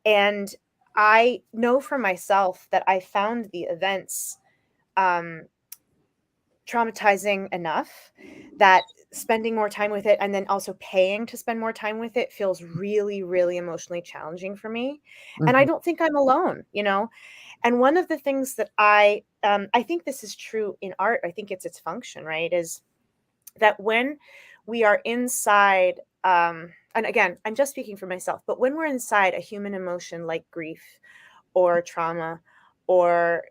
And I know for myself that I found the events traumatizing enough that spending more time with it and then also paying to spend more time with it feels really, really emotionally challenging for me. And I don't think I'm alone, And one of the things that I think this is true in art, I think it's its function, right, is that when we are inside, and again, I'm just speaking for myself, but when we're inside a human emotion like grief or trauma or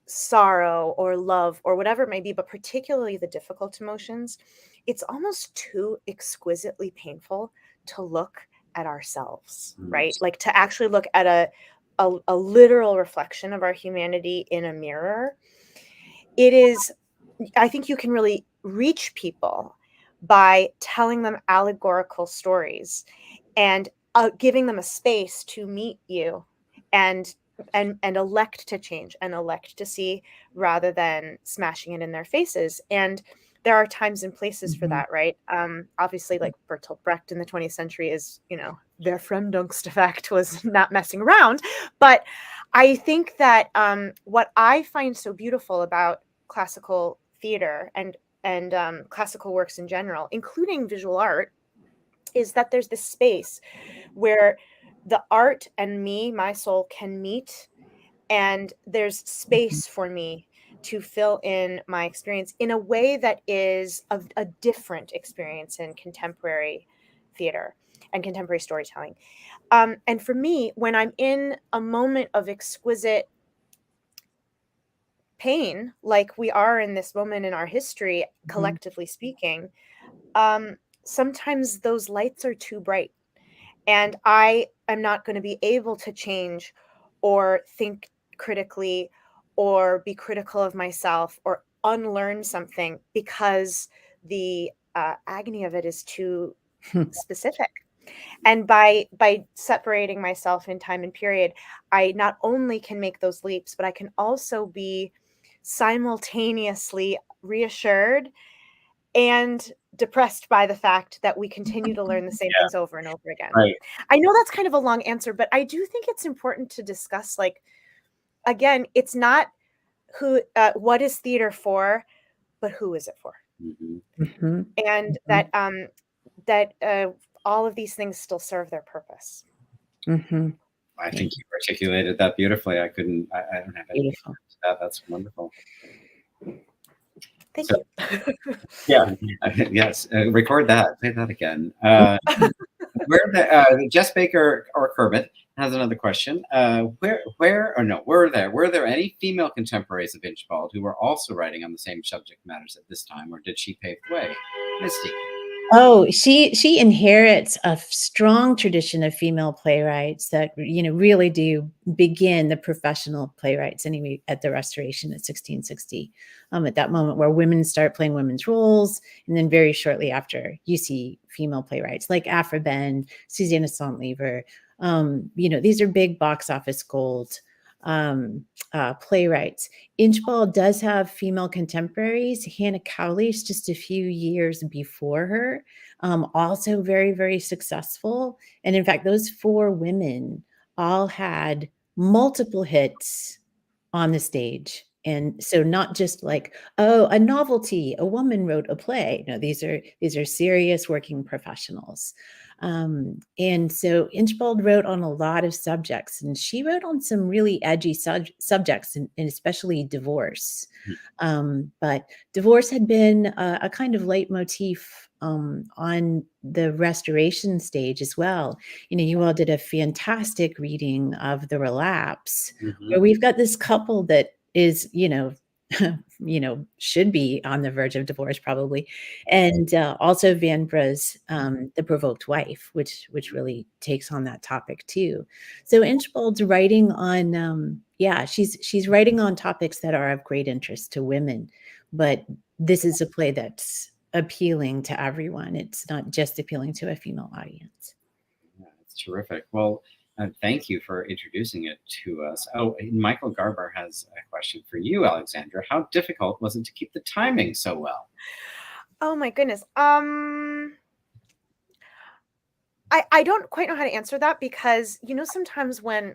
sorrow or love or whatever it may be, but particularly the difficult emotions, it's almost too exquisitely painful to look at ourselves, right? Like to actually look at a literal reflection of our humanity in a mirror. It is, I think you can really reach people by telling them allegorical stories and giving them a space to meet you and elect to change and elect to see rather than smashing it in their faces. And there are times and places for that, right? Obviously, like Bertolt Brecht in the 20th century is, their Fremdungseffekt was not messing around. But I think that what I find so beautiful about classical theater and classical works in general, including visual art, is that there's this space where the art and me, my soul, can meet, and there's space for me to fill in my experience in a way that is a different experience in contemporary theater and contemporary storytelling. And for me, when I'm in a moment of exquisite pain, like we are in this moment in our history, collectively speaking, sometimes those lights are too bright. And I am not going to be able to change or think critically or be critical of myself or unlearn something because the agony of it is too specific. And by separating myself in time and period, I not only can make those leaps, but I can also be simultaneously reassured and depressed by the fact that we continue to learn the same things over and over again. Right. I know that's kind of a long answer, but I do think it's important to discuss, like, again, it's not what is theater for, but who is it for? And that all of these things still serve their purpose. I think you articulated that beautifully. I don't have anything to add to that. That's wonderful. Thank So, you. yeah, yes, record that. Say that again. Jess Baker or Kermit has another question. Were there any female contemporaries of Inchbald who were also writing on the same subject matters at this time, or did she pave the way? Misty. Oh, she inherits a strong tradition of female playwrights that really do begin the professional playwrights anyway at the Restoration at 1660. At that moment where women start playing women's roles, and then very shortly after you see female playwrights like Aphra Behn, Susanna Sontlever. These are big box office gold playwrights. Inchbald does have female contemporaries. Hannah Cowley's just a few years before her, also very, very successful. And in fact, those four women all had multiple hits on the stage. And so not just like, oh, a novelty, a woman wrote a play. No, these are serious working professionals. And so Inchbald wrote on a lot of subjects, and she wrote on some really edgy subjects, and especially divorce. But divorce had been a kind of leitmotif on the Restoration stage as well. You all did a fantastic reading of The Relapse, where we've got this couple that is, should be on the verge of divorce probably, and also Vanbragh's The Provoked Wife, which really takes on that topic too. So Inchbald's writing on she's writing on topics that are of great interest to women, but this is a play that's appealing to everyone. It's not just appealing to a female audience. Yeah, it's terrific. Well, thank you for introducing it to us. Oh, Michael Garber has a question for you, Alexandra. How difficult was it to keep the timing so well? Oh my goodness. I don't quite know how to answer that, because sometimes one of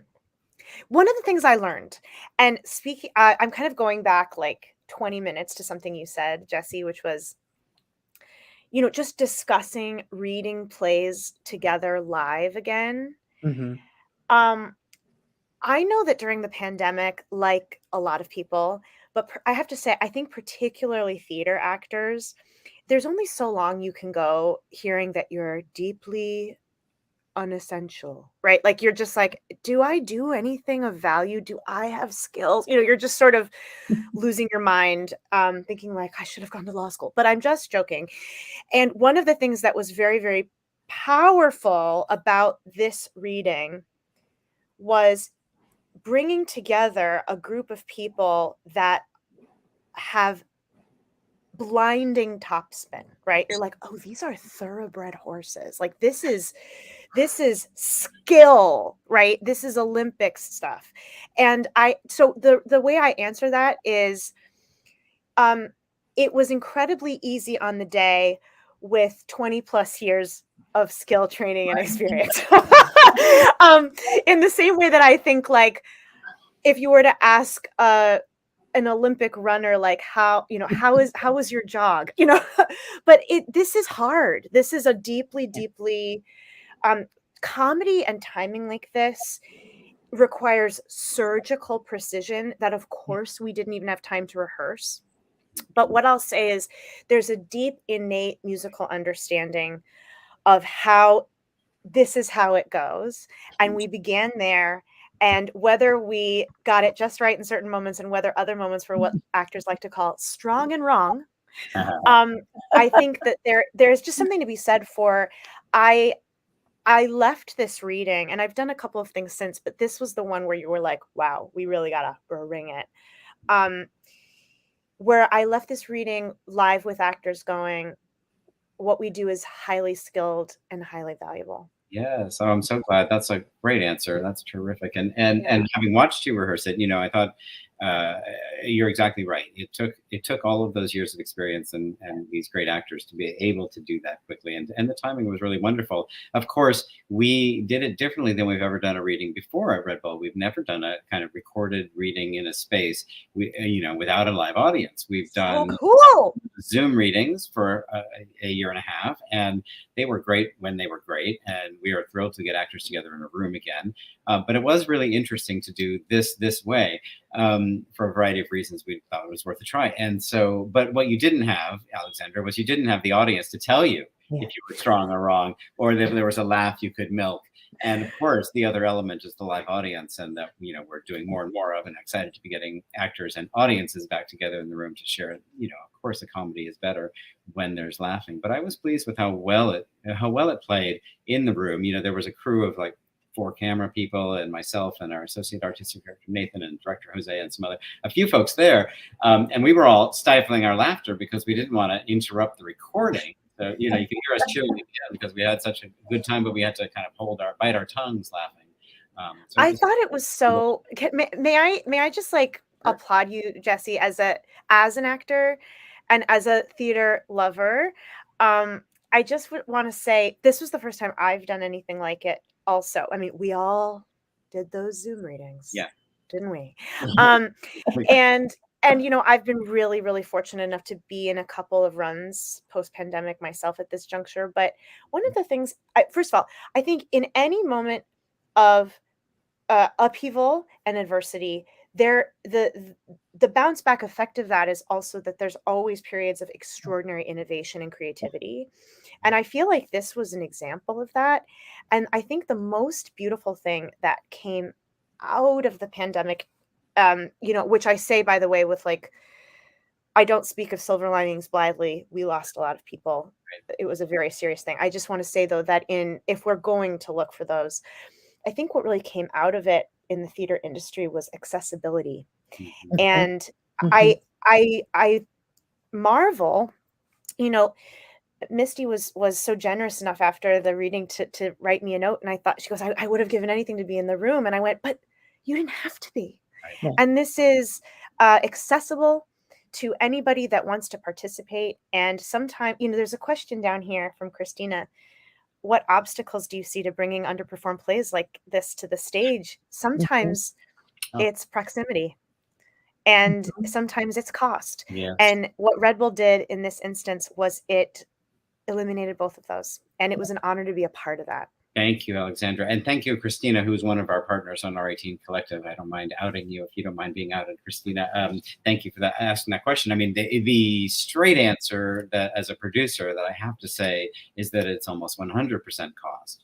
the things I learned, and speaking, I'm kind of going back like 20 minutes to something you said, Jesse, which was, just discussing reading plays together live again. Mm-hmm. I know that during the pandemic, like a lot of people, but I have to say, I think particularly theater actors, there's only so long you can go hearing that you're deeply unessential, right? Like you're just like, do I do anything of value? Do I have skills? You're just sort of losing your mind, thinking like, I should have gone to law school, but I'm just joking. And one of the things that was very, very powerful about this reading was bringing together a group of people that have blinding topspin, right? You're like, oh, these are thoroughbred horses. Like this is skill, right? This is Olympics stuff. And so the way I answer that is, it was incredibly easy on the day with 20 plus years of skill training and experience. In the same way that I think, like, if you were to ask an Olympic runner, like, how was your jog, but this is hard. This is a deeply comedy, and timing like this requires surgical precision that, of course, we didn't even have time to rehearse. But what I'll say is there's a deep innate musical understanding of how this is how it goes. And we began there. And whether we got it just right in certain moments, and whether other moments were what actors like to call strong and wrong, I think that there's just something to be said for, I left this reading, and I've done a couple of things since, but this was the one where you were like, wow, we really gotta ring it. Where I left this reading live with actors going, what we do is highly skilled and highly valuable. Yeah, so I'm so glad. That's a great answer. That's terrific. And Yeah. having watched you rehearse it, I thought you're exactly right. It took all of those years of experience and these great actors to be able to do that quickly. And the timing was really wonderful. Of course, we did it differently than we've ever done a reading before at Red Bull. We've never done a kind of recorded reading in a space, without a live audience. We've done cool Zoom readings for a year and a half, and they were great when they were great. And we are thrilled to get actors together in a room again. But it was really interesting to do this way. for a variety of reasons. We thought it was worth a try. And so, but what you didn't have, Alexandra, was you didn't have the audience to tell you if you were strong or wrong, or if there was a laugh you could milk. And of course, the other element is the live audience, and that we're doing more and more of, and excited to be getting actors and audiences back together in the room to share. Of course, a comedy is better when there's laughing. But I was pleased with how well it played in the room. There was a crew of like 4 camera people and myself and our associate artistic director Nathan and director Jose and a few folks there, and we were all stifling our laughter because we didn't want to interrupt the recording. So you can hear us chewing again because we had such a good time, but we had to kind of bite our tongues laughing. I thought it was so. May I just applaud you, Jesse, as an actor and as a theater lover. I just would want to say this was the first time I've done anything like it. Also, I mean, we all did those Zoom readings, didn't we? And I've been really, really fortunate enough to be in a couple of runs post-pandemic myself at this juncture. But one of the things, first of all, I think in any moment of upheaval and adversity, the bounce back effect of that is also that there's always periods of extraordinary innovation and creativity. And I feel like this was an example of that. And I think the most beautiful thing that came out of the pandemic, which I say, by the way, with I don't speak of silver linings blithely. We lost a lot of people. It was a very serious thing. I just want to say, though, that if we're going to look for those, I think what really came out of it in the theater industry was accessibility. Mm-hmm. And I marvel, Misty was so generous enough after the reading to write me a note. And I thought, she goes, I would have given anything to be in the room. And I went, but you didn't have to be. Right. And this is accessible to anybody that wants to participate. And sometimes, there's a question down here from Christina. What obstacles do you see to bringing underperformed plays like this to the stage? Sometimes it's proximity, and sometimes it's cost. Yes. And what Red Bull did in this instance was it eliminated both of those. And it was an honor to be a part of that. Thank you, Alexandra. And thank you, Christina, who's one of our partners on R18 Collective. I don't mind outing you if you don't mind being outed, Christina. Thank you for asking that question. I mean, the straight answer that as a producer that I have to say is that it's almost 100% cost,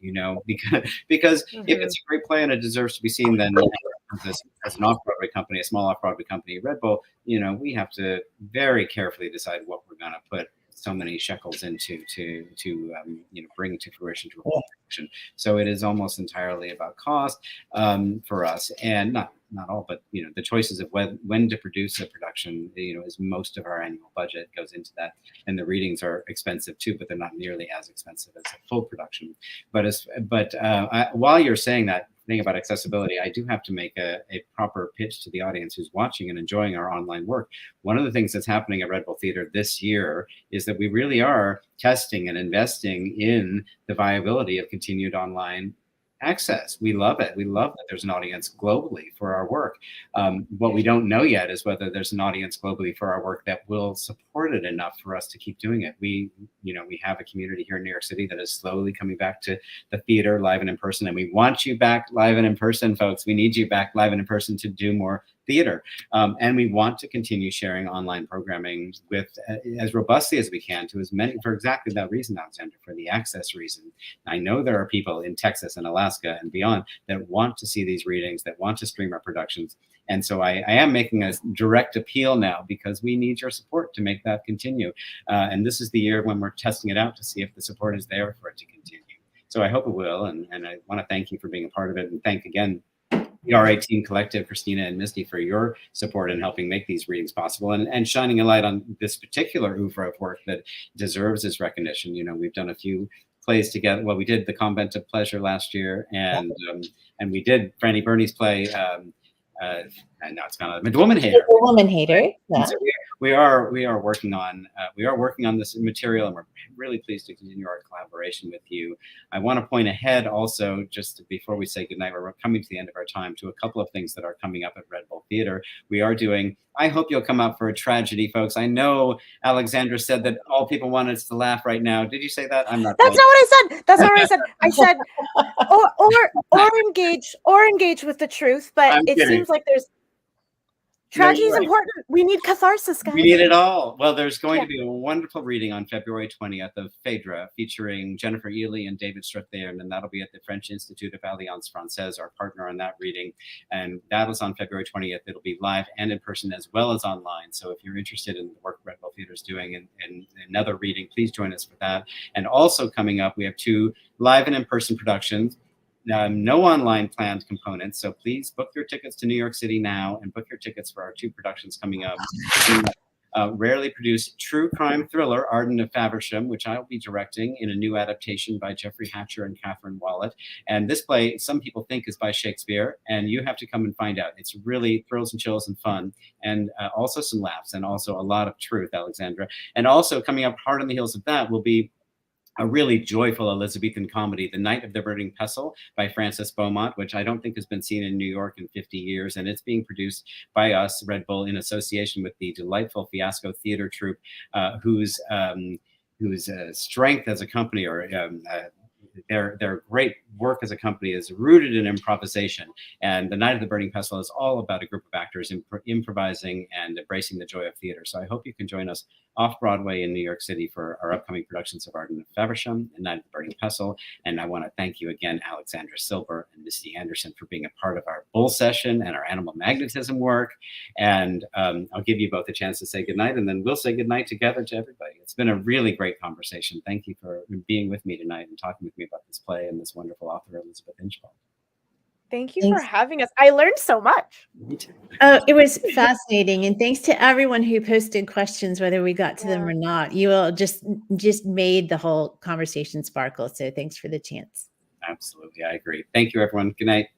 because if it's a great play and it deserves to be seen, then as an off-Broadway company, a small off-Broadway company, Red Bull, we have to very carefully decide what we're going to put so many shekels into to bring to fruition to a production. So it is almost entirely about cost for us, and not all, but the choices of when to produce a production, is most of our annual budget goes into that. And the readings are expensive too, but they're not nearly as expensive as a full production. But while you're saying that thing about accessibility, I do have to make a proper pitch to the audience who's watching and enjoying our online work. One of the things that's happening at Red Bull Theater this year is that we really are testing and investing in the viability of continued online access. We love it. We love that there's an audience globally for our work. What we don't know yet is whether there's an audience globally for our work that will support it enough for us to keep doing it. We have a community here in New York City that is slowly coming back to the theater live and in person, and we want you back live and in person, folks. We need you back live and in person to do more theater. And we want to continue sharing online programming with as robustly as we can to as many, for exactly that reason, Alexander, for the access reason. I know there are people in Texas and Alaska and beyond that want to see these readings, that want to stream our productions. And so I am making a direct appeal now because we need your support to make that continue. And this is the year when we're testing it out to see if the support is there for it to continue. So I hope it will. And I want to thank you for being a part of it, and thank again the R18 Collective, Christina and Misty, for your support in helping make these readings possible and shining a light on this particular oeuvre of work that deserves its recognition. We've done a few plays together. Well, we did The Convent of Pleasure last year, and we did Franny Burney's play, and now it's gone out. The Woman Hater. The Woman Hater. Yeah. So we are working on this material, and we're really pleased to continue our collaboration with you. I want to point ahead also, just before we say goodnight, we're coming to the end of our time, to a couple of things that are coming up at Red Bull Theater. We are doing, I hope you'll come out for a tragedy, folks. I know Alexandra said that all people want us to laugh right now. Did you say that? I'm not. That's not what I said. That's not what I said. I said or engage with the truth, but it seems like there's Tragedy is right. important. We need catharsis, guys. We need it all. Well, there's going Yeah. to be a wonderful reading on February 20th of Phaedra featuring Jennifer Ely and David Strathairn, and that'll be at the French Institute of Alliance Française, our partner on that reading. And that is on February 20th. It'll be live and in person as well as online. So if you're interested in the work Red Bull Theater is doing and another reading, please join us for that. And also coming up, we have 2 live and in-person productions. No online planned components, so please book your tickets to New York City now and book your tickets for our 2 productions coming up. Rarely produced true crime thriller Arden of Faversham, which I will be directing in a new adaptation by Jeffrey Hatcher and Catherine Wallet. And this play, some people think, is by Shakespeare, and you have to come and find out. It's really thrills and chills and fun, and also some laughs, and also a lot of truth, Alexandra. And also coming up hard on the heels of that will be a really joyful Elizabethan comedy, The Night of the Burning Pestle by Frances Beaumont, which I don't think has been seen in New York in 50 years. And it's being produced by us, Red Bull, in association with the delightful Fiasco Theater Troupe, whose strength as a company, or their great work as a company, is rooted in improvisation. And The Night of the Burning Pestle is all about a group of actors improvising and embracing the joy of theater. So I hope you can join us off Broadway in New York City for our upcoming productions of Arden of Faversham and Night of the Burning Pestle. And I want to thank you again, Alexandra Silver and Misty Anderson, for being a part of our Bull session and our animal magnetism work. And I'll give you both a chance to say goodnight, and then we'll say goodnight together to everybody. It's been a really great conversation. Thank you for being with me tonight and talking with me about this play and this wonderful author, Elizabeth Inchbald. Thank you Thanks. for having us. I learned so much. Me too. Oh, it was fascinating. And thanks to everyone who posted questions, whether we got to them Yeah. or not. You all just made the whole conversation sparkle. So thanks for the chance. Absolutely. I agree. Thank you, everyone. Good night.